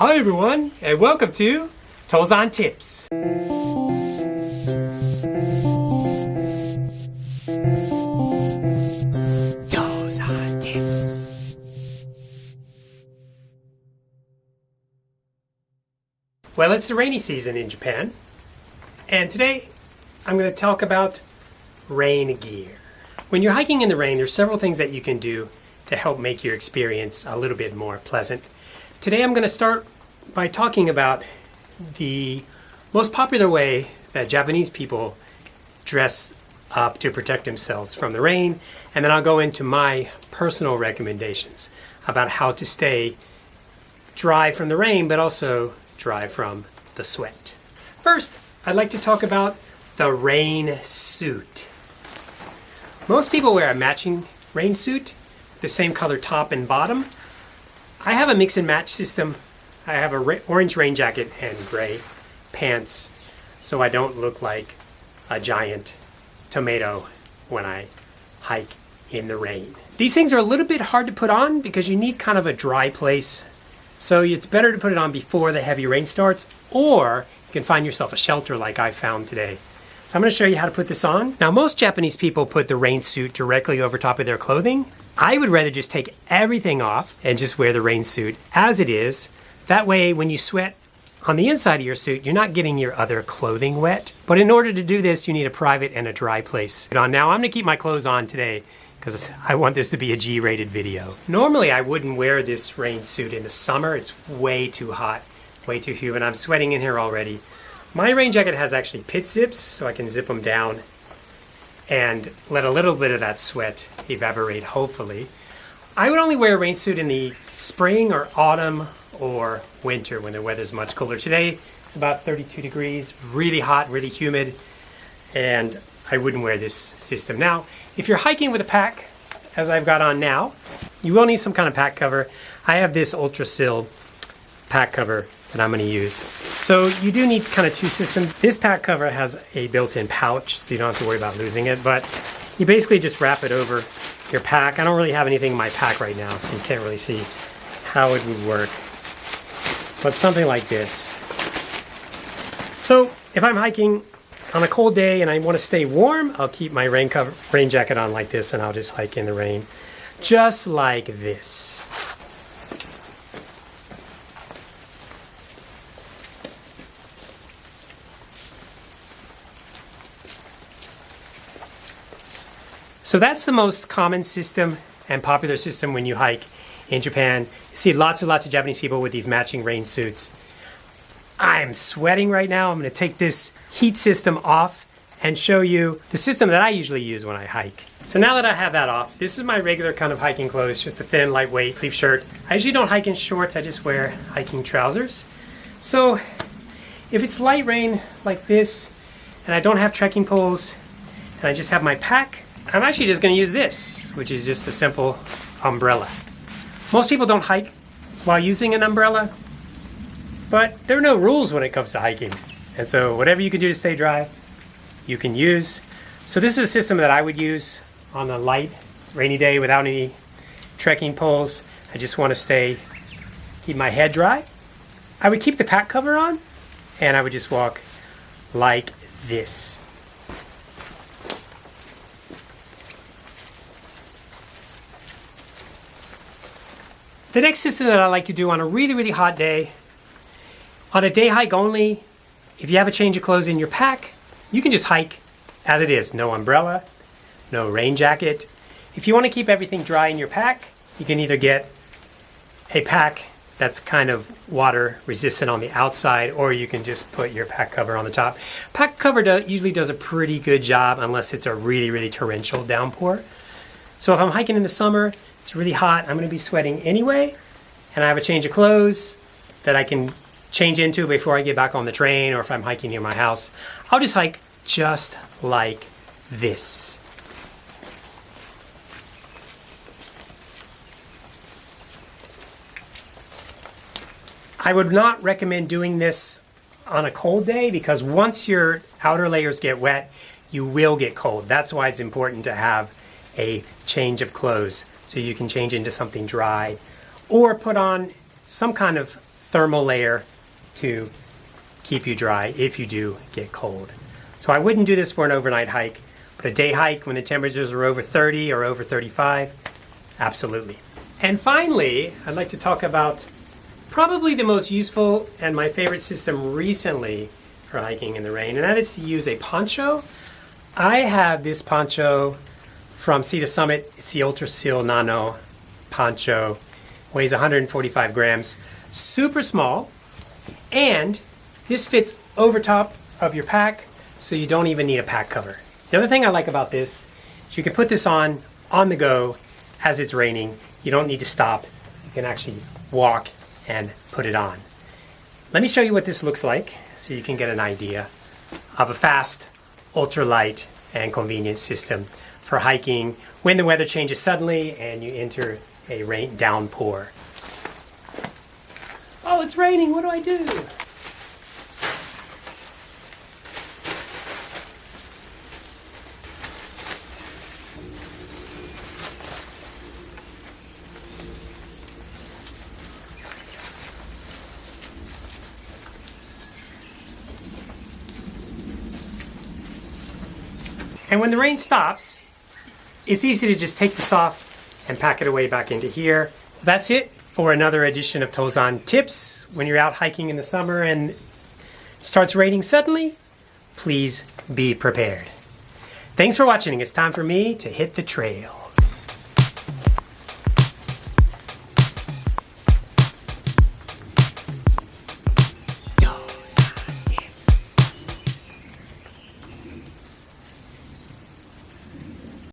Hi everyone, and welcome to Tozan Tips. Tozan Tips. Well, it's the rainy season in Japan, and today I'm going to talk about rain gear. When you're hiking in the rain, there's several things that you can do to help make your experience a little bit more pleasant. Today I'm going to start by talking about the most popular way that Japanese people dress up to protect themselves from the rain, and then I'll go into my personal recommendations about how to stay dry from the rain but also dry from the sweat. First, I'd like to talk about the rain suit. Most people wear a matching rain suit, the same color top and bottom. I have a mix and match system. I have a orange rain jacket and gray pants so I don't look like a giant tomato when I hike in the rain. These things are a little bit hard to put on because you need kind of a dry place. So it's better to put it on before the heavy rain starts, or you can find yourself a shelter like I found today. So I'm going to show you how to put this on. Now, most Japanese people put the rain suit directly over top of their clothing. I would rather just take everything off and just wear the rain suit as it is. That way, when you sweat on the inside of your suit, you're not getting your other clothing wet. But in order to do this, you need a private and a dry place. Now, I'm going to keep my clothes on today because I want this to be a G-rated video. Normally, I wouldn't wear this rain suit in the summer. It's way too hot, way too humid. I'm sweating in here already. My rain jacket has actually pit zips, so I can zip them down and let a little bit of that sweat evaporate, hopefully. I would only wear a rain suit in the spring or autumn or winter when the weather's much colder. Today, it's about 32 degrees, really hot, really humid, and I wouldn't wear this system. Now, if you're hiking with a pack, as I've got on now, you will need some kind of pack cover. I have this Ultrasil pack cover that I'm going to use. So you do need kind of two systems. This pack cover has a built-in pouch, so you don't have to worry about losing it, but you basically just wrap it over your pack. I don't really have anything in my pack right now, so you can't really see how it would work. But something like this. So if I'm hiking on a cold day and I want to stay warm, I'll keep my rain jacket on like this, and I'll just hike in the rain. Just like this. So that's the most common system and popular system when you hike in Japan. You see lots and lots of Japanese people with these matching rain suits. I'm sweating right now. I'm going to take this heat system off and show you the system that I usually use when I hike. So now that I have that off, this is my regular kind of hiking clothes, just a thin, lightweight sleeve shirt. I usually don't hike in shorts, I just wear hiking trousers. So if it's light rain like this, and I don't have trekking poles, and I just have my pack, I'm actually just going to use this, which is just a simple umbrella. Most people don't hike while using an umbrella, but there are no rules when it comes to hiking. And so whatever you can do to stay dry, you can use. So this is a system that I would use on a light, rainy day without any trekking poles. I just want to keep my head dry. I would keep the pack cover on, and I would just walk like this. The next system that I like to do on a really, really hot day, on a day hike only, if you have a change of clothes in your pack, you can just hike as it is. No umbrella, no rain jacket. If you want to keep everything dry in your pack, you can either get a pack that's kind of water resistant on the outside, or you can just put your pack cover on the top. Pack cover usually does a pretty good job unless it's a really, really torrential downpour. So if I'm hiking in the summer, it's really hot, I'm going to be sweating anyway, and I have a change of clothes that I can change into before I get back on the train, or if I'm hiking near my house, I'll just hike just like this. I would not recommend doing this on a cold day because once your outer layers get wet, you will get cold. That's why it's important to have a change of clothes so you can change into something dry or put on some kind of thermal layer to keep you dry if you do get cold. So I wouldn't do this for an overnight hike, but a day hike when the temperatures are over 30 or over 35, absolutely. And finally, I'd like to talk about probably the most useful and my favorite system recently for hiking in the rain, and that is to use a poncho. I have this poncho from Sea to Summit. It's the Ultra Seal Nano poncho. Weighs 145 grams. Super small. And this fits over top of your pack, so you don't even need a pack cover. The other thing I like about this is you can put this on the go as it's raining. You don't need to stop. You can actually walk and put it on. Let me show you what this looks like so you can get an idea of a fast, ultralight, and convenient system for hiking when the weather changes suddenly and you enter a rain downpour. Oh, it's raining. What do I do? And when the rain stops, it's easy to just take this off and pack it away back into here. That's it for another edition of Tozan Tips. When you're out hiking in the summer and it starts raining suddenly, please be prepared. Thanks for watching. It's time for me to hit the trail.